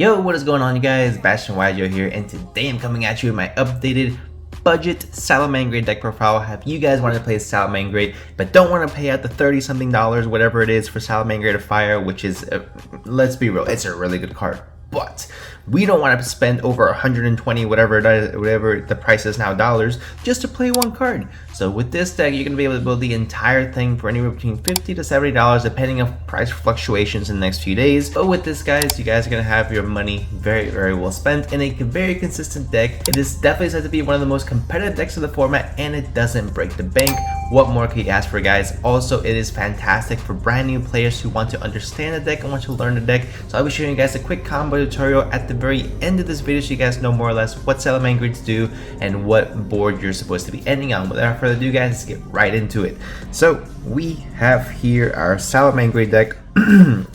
Yo, what is going on, you guys? Bashtianygo here, and today I'm coming at you with my updated budget Salamangreat deck profile. Have you guys wanted to play Salamangreat but don't want to pay out the 30 something dollars, whatever it is, for Salamangreat of Fire, which is, let's be real, it's a really good card. But we don't want to spend over 120 whatever the price is now dollars just to play one card. So with this deck, you're going to be able to build the entire thing for anywhere between $50 to $70 depending on price fluctuations in the next few days. But with this, guys, you guys are going to have your money very well spent in a very consistent deck. It is definitely said to be one of the most competitive decks of the format, and it doesn't break the bank. What more could you ask for, guys? Also, it is fantastic for brand new players who want to understand the deck and want to learn the deck. So I'll be showing you guys a quick combo tutorial at the very end of this video so you guys know more or less what Salamangreats do and what board you're supposed to be ending on. Without further ado, guys, let's get right into it. So we have here our Salamangreat deck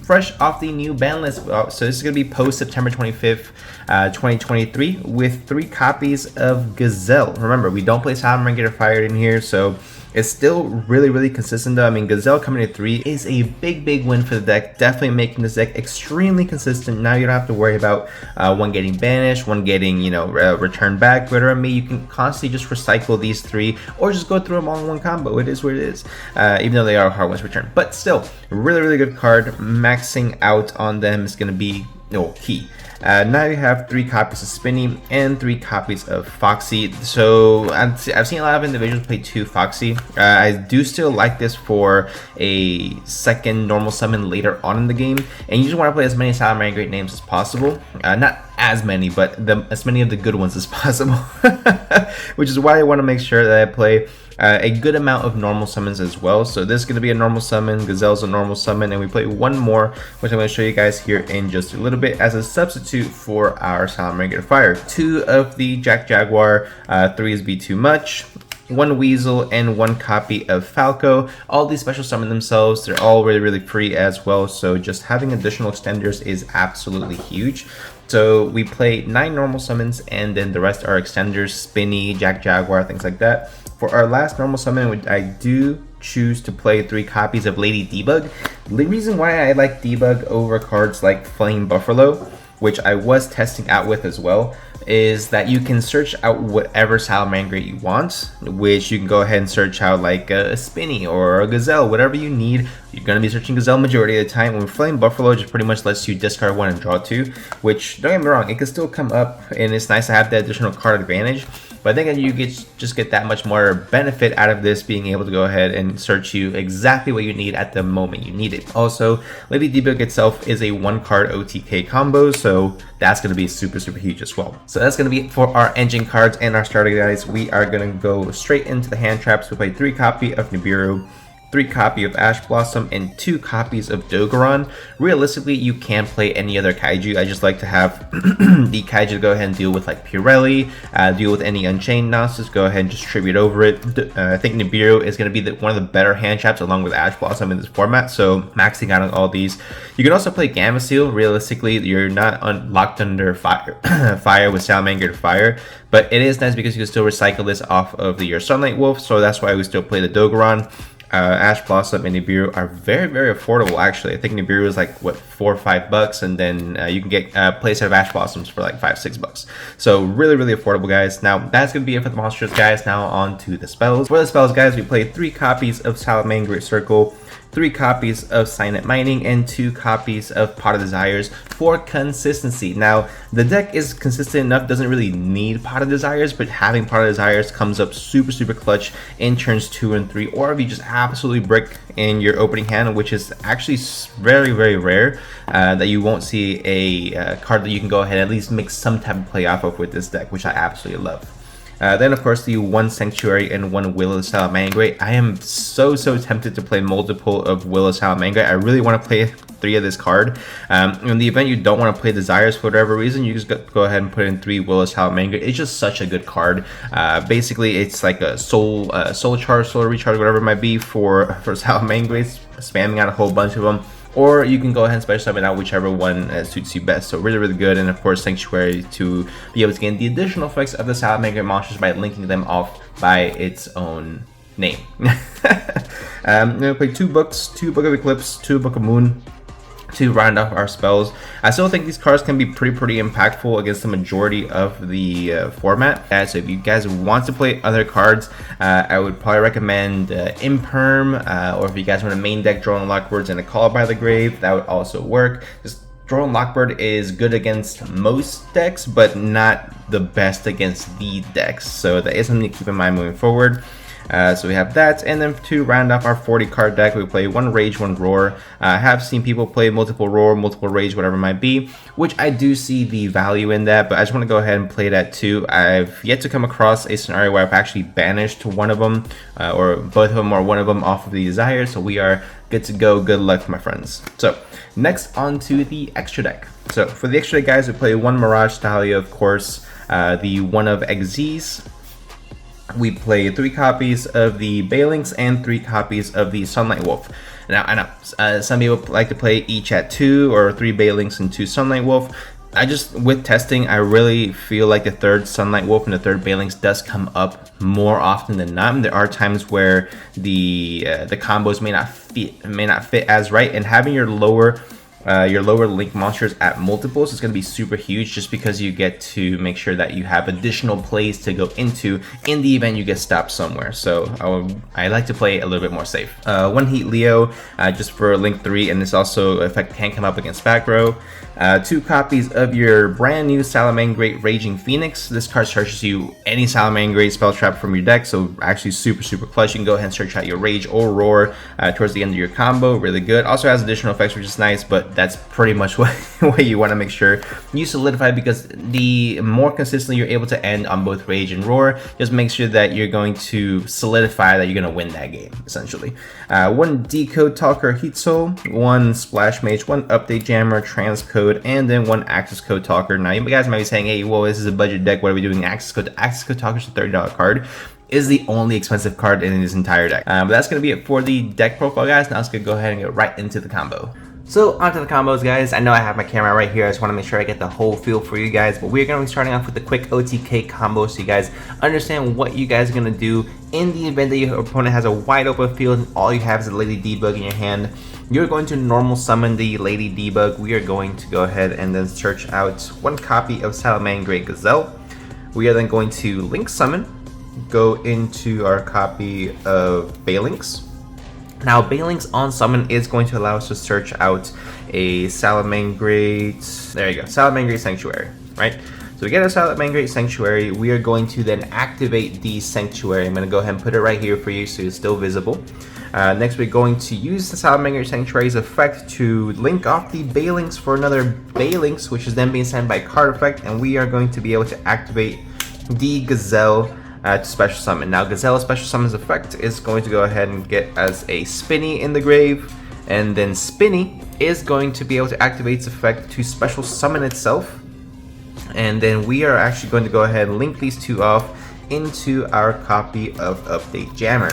fresh off the new ban list. So this is going to be post September 25th, 2023 with 3 copies of Gazelle. Remember, we don't play Salamangreat or Fire in here, so it's still really consistent though. I mean, Gazelle coming to 3 is a big win for the deck, definitely making this deck extremely consistent. Now you don't have to worry about one getting banished, one getting, you know, returned back, whatever it may. You can constantly just recycle these 3 or just go through them all in one combo. It is what it is, even though they are hard ones to return. But still, really good card. Maxing out on them is going to be key. Now you have 3 copies of Spinny and 3 copies of Foxy. So I've seen a lot of individuals play 2 Foxy. I do still like this for a second normal summon later on in the game, and you just want to play as many Salamangreat names as possible. Not as many, but as many of the good ones as possible. Which is why I want to make sure that I play a good amount of normal summons as well. So this is going to be a normal summon, Gazelle's a normal summon, and we play one more, which I'm going to show you guys here in just a little bit as a substitute for our Salamangreat Fire. 2 of the Jack Jaguar, 3 is be too much, 1 Weasel, and 1 copy of Falco. All these special summon themselves. They're all really free as well, so just having additional extenders is absolutely huge. So we play 9 normal summons, and then the rest are extenders, Spinny, Jack Jaguar, things like that. For our last normal summon, I do choose to play 3 copies of Lady Debug. The reason why I like Debug over cards like Flame Buffalo, which I was testing out with as well, is that you can search out whatever Salamangreat you want, which you can go ahead and search out like a Spinny or a Gazelle, whatever you need. You're going to be searching Gazelle majority of the time. When Flame Buffalo just pretty much lets you discard 1 and draw 2, which, don't get me wrong, it can still come up and it's nice to have the additional card advantage. But I think you just get that much more benefit out of this, being able to go ahead and search you exactly what you need at the moment you need it. Also, Lady Debug itself is a 1-card OTK combo, so that's going to be super huge as well. So that's going to be it for our engine cards and our starter, guys. We are going to go straight into the hand traps. We play 3 copy of Nibiru, 3 copy of Ash Blossom, and 2 copies of Dogoran. Realistically, you can play any other kaiju. I just like to have the kaiju go ahead and deal with like Pirelli, deal with any Unchained nonsense, go ahead and just tribute over it. I think Nibiru is going to be one of the better hand traps along with Ash Blossom in this format, so maxing out on all these. You can also play Gamma Seal. Realistically, you're not locked under fire, fire with Salamangreat Fire, but it is nice because you can still recycle this off of your Sunlight Wolf, so that's why we still play the Dogoran. Ash Blossom and Nibiru are very affordable, actually. I think Nibiru is like, what, $4 or $5, and then you can get a playset of Ash Blossoms for like $5 or $6. So really affordable, guys. Now that's gonna be it for the monsters, guys. Now on to the spells. For the spells, guys, we play 3 copies of Salamangreat Circle, 3 copies of Signet Mining, and 2 copies of Pot of Desires for consistency. Now, the deck is consistent enough, doesn't really need Pot of Desires, but having Pot of Desires comes up super clutch in turns 2 and 3, or if you just absolutely brick in your opening hand, which is actually very rare, that you won't see a card that you can go ahead and at least make some type of play off of with this deck, which I absolutely love. Then of course the 1 Sanctuary and 1 Will of Salamangreat. I am so tempted to play multiple of Will of Salamangreat. I really want to play 3 of this card. In the event you don't want to play Desires for whatever reason, you just go ahead and put in 3 Will of Salamangreat. It's just such a good card. Basically it's like a soul charge, soul recharge, whatever it might be for Salamangreat, spamming out a whole bunch of them. Or you can go ahead and special summon out whichever one suits you best. So really good. And of course Sanctuary to be able to gain the additional effects of the Salamangreat monsters by linking them off by its own name. I'm going to play 2 books, 2 Book of Eclipse, 2 Book of Moon, to round off our spells. I still think these cards can be pretty impactful against the majority of the format. So if you guys want to play other cards, I would probably recommend Imperm, or if you guys want to main deck Drone Lockbirds and a Call by the Grave, that would also work. Just Drone Lockbird is good against most decks, but not the best against the decks. So that is something to keep in mind moving forward. So we have that, and then to round off our 40 card deck, we play one Rage, one Roar. I have seen people play multiple Roar, multiple Rage, whatever it might be, which I do see the value in that, but I just want to go ahead and play that too. I've yet to come across a scenario where I've actually banished one of them, or both of them, or one of them off of the Desire, so we are good to go. Good luck, my friends. So next on to the extra deck. So for the extra deck, guys, we play one Mirage Thalia, of course, the one of Xyz. We play 3 copies of the Banlist and 3 copies of the Sunlight Wolf. Now, I know some people like to play each at 2 or 3 Banlist and 2 Sunlight Wolf. With testing, I really feel like the 3rd Sunlight Wolf and the 3rd Banlist does come up more often than not. And there are times where the combos may not fit as right, and having your lower link monsters at multiples is going to be super huge, just because you get to make sure that you have additional plays to go into in the event you get stopped somewhere. So I like to play a little bit more safe. One Heat Leo, just for link 3, and this also effect can come up against back row. 2 copies of your brand new Salamangreat Raging Phoenix. This card searches you any Salamangreat spell trap from your deck, so actually super clutch. You can go ahead and search out your Rage or Roar towards the end of your combo. Really good. Also has additional effects, which is nice, but that's pretty much what you want to make sure you solidify, because the more consistently you're able to end on both Rage and Roar, just make sure that you're going to solidify that you're going to win that game, essentially. 1 Decode Talker Heat Soul, 1 Splash Mage, 1 Update Jammer Transcode, and then 1 Access Code Talker. Now, you guys might be saying, hey, well, this is a budget deck, what are we doing? Access Code Talker is a $30 card. Is the only expensive card in this entire deck. But that's going to be it for the deck profile, guys. Now let's go ahead and get right into the combo. So onto the combos, guys. I know I have my camera right here. I just want to make sure I get the whole feel for you guys. But we're going to be starting off with a quick OTK combo, so you guys understand what you guys are going to do in the event that your opponent has a wide open field and all you have is a Lady Debug in your hand. You're going to normal summon the Lady Debug. We are going to go ahead and then search out 1 copy of Salamangreat Gazelle. We are then going to link summon, go into our copy of Banlist. Now, Banlist on summon is going to allow us to search out a Salamangreat. There you go, Salamangreat Sanctuary, right? So we get a Salamangreat Sanctuary. We are going to then activate the Sanctuary. I'm going to go ahead and put it right here for you so it's still visible. Next, we're going to use the Salamangreat Sanctuary's effect to link off the Banlist for another Banlist, which is then being sent by card effect, and we are going to be able to activate the Gazelle to special summon. Now, Gazelle special summon's effect is going to go ahead and get as a Spinny in the grave, and then Spinny is going to be able to activate its effect to special summon itself, and then we are actually going to go ahead and link these 2 off into our copy of Update Jammer.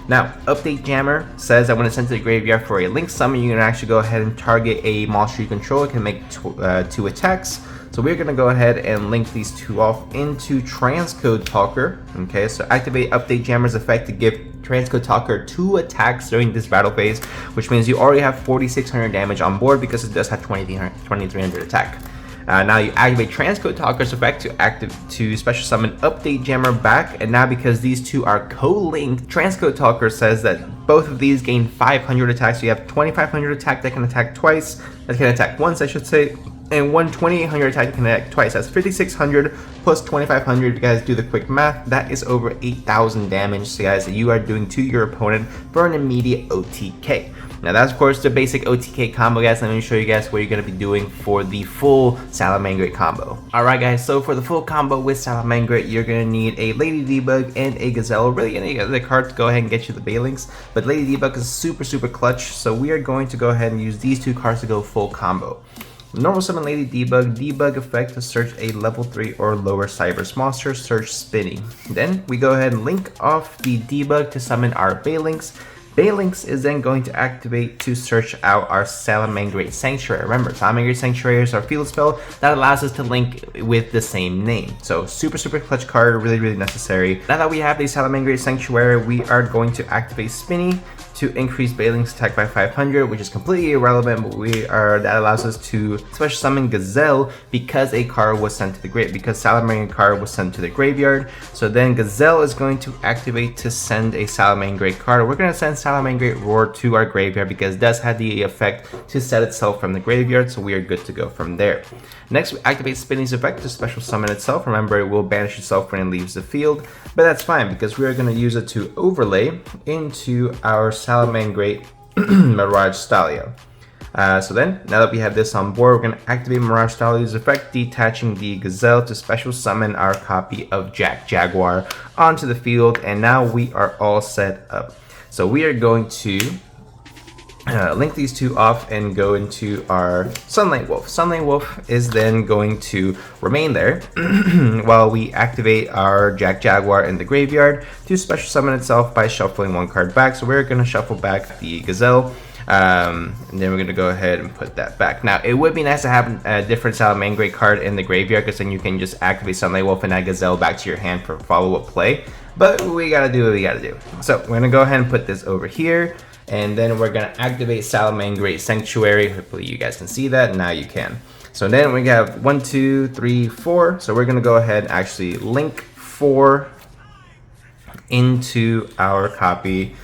Now, Update Jammer says that when it's sent to the graveyard for a link summon, you can actually go ahead and target a monster you control. It can make 2 attacks. So we're going to go ahead and link these 2 off into Transcode Talker. Okay, so activate Update Jammer's effect to give Transcode Talker 2 attacks during this battle phase, which means you already have 4,600 damage on board because it does have 2,300 attack. Now you activate Transcode Talker's effect to special summon Update Jammer back, and now because these 2 are co-linked, Transcode Talker says that both of these gain 500 attacks. So you have 2,500 attack that can attack twice, that can attack once, I should say, and 2,800 attack that can attack twice. That's 5,600 plus 2,500. You guys do the quick math. That is over 8,000 damage, so guys, that you are doing to your opponent for an immediate OTK. Now that's of course the basic OTK combo, guys. Let me show you guys what you're going to be doing for the full Salamangreat combo. Alright guys, so for the full combo with Salamangreat, you're going to need a Lady Debug and a Gazelle. Really any other card to go ahead and get you the Banlist, but Lady Debug is super clutch, so we are going to go ahead and use these 2 cards to go full combo. Normal summon Lady Debug effect to search a level 3 or lower Cyberse monster, search Spinny. Then we go ahead and link off the Debug to summon our Banlist. Banlist is then going to activate to search out our Salamangreat Sanctuary. Remember, Salamangreat Sanctuary is our field spell that allows us to link with the same name. So super clutch card, really necessary. Now that we have the Salamangreat Sanctuary, we are going to activate Spinny to increase Bailing's attack by 500, which is completely irrelevant, but that allows us to special summon Gazelle because a card was sent to the because Salamangreat card was sent to the graveyard. So then Gazelle is going to activate to send a Salamangreat card. We're going to send Salamangreat Roar to our graveyard because it does have the effect to set itself from the graveyard, so we are good to go from there. Next, we activate Spinny's effect to special summon itself. Remember, it will banish itself when it leaves the field, but that's fine because we are going to use it to overlay into our Salamangreat Mirage Stallion. So then, now that we have this on board, we're going to activate Mirage Stallion's effect, detaching the Gazelle to special summon our copy of Jaguar onto the field, and now we are all set up. So we are going to link these two off and go into our Sunlight Wolf. Sunlight Wolf is then going to remain there while we activate our Jaguar in the graveyard to special summon itself by shuffling one card back. So we're going to shuffle back the Gazelle. And then we're going to go ahead and put that back. Now, it would be nice to have a different Salamangreat card in the graveyard because then you can just activate Sunlight Wolf and add Gazelle back to your hand for follow-up play. But we got to do what we got to do. So we're going to go ahead and put this over here. And then we're going to activate Salamangreat Sanctuary. Hopefully you guys can see that. Now you can. So then we have 1, 2, 3, 4. So we're going to go ahead and actually link 4 into our copy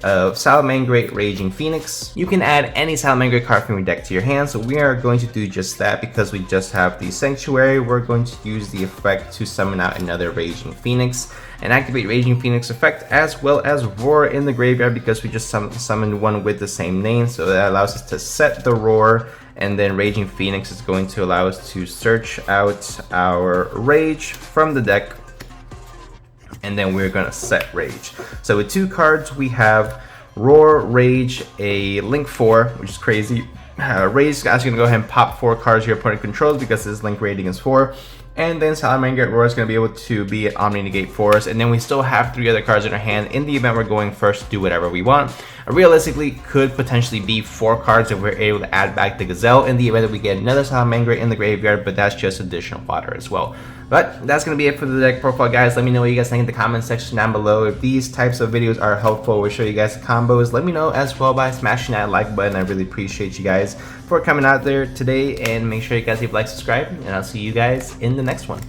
of Salamangreat Raging Phoenix. You can add any Salamangreat card from your deck to your hand, so we are going to do just that because we just have the Sanctuary. We're going to use the effect to summon out another Raging Phoenix and activate Raging Phoenix effect as well as Roar in the graveyard because we just summoned one with the same name, so that allows us to set the Roar, and then Raging Phoenix is going to allow us to search out our Rage from the deck, and then we're gonna set Rage. So with 2 cards, we have Roar, Rage, a Link 4, which is crazy. Rage is actually gonna go ahead and pop 4 cards your opponent controls because his Link rating is 4. And then Salamangreat Roar is going to be able to be an Omni Negate for us. And then we still have 3 other cards in our hand in the event we're going first to do whatever we want. Realistically, could potentially be 4 cards if we're able to add back the Gazelle in the event that we get another Salamangreat in the graveyard, but that's just additional fodder as well. But that's going to be it for the deck profile, guys. Let me know what you guys think in the comment section down below. If these types of videos are helpful, we'll show you guys combos. Let me know as well by smashing that like button. I really appreciate you guys for coming out there today. And make sure you guys leave a like, subscribe, and I'll see you guys in the next one.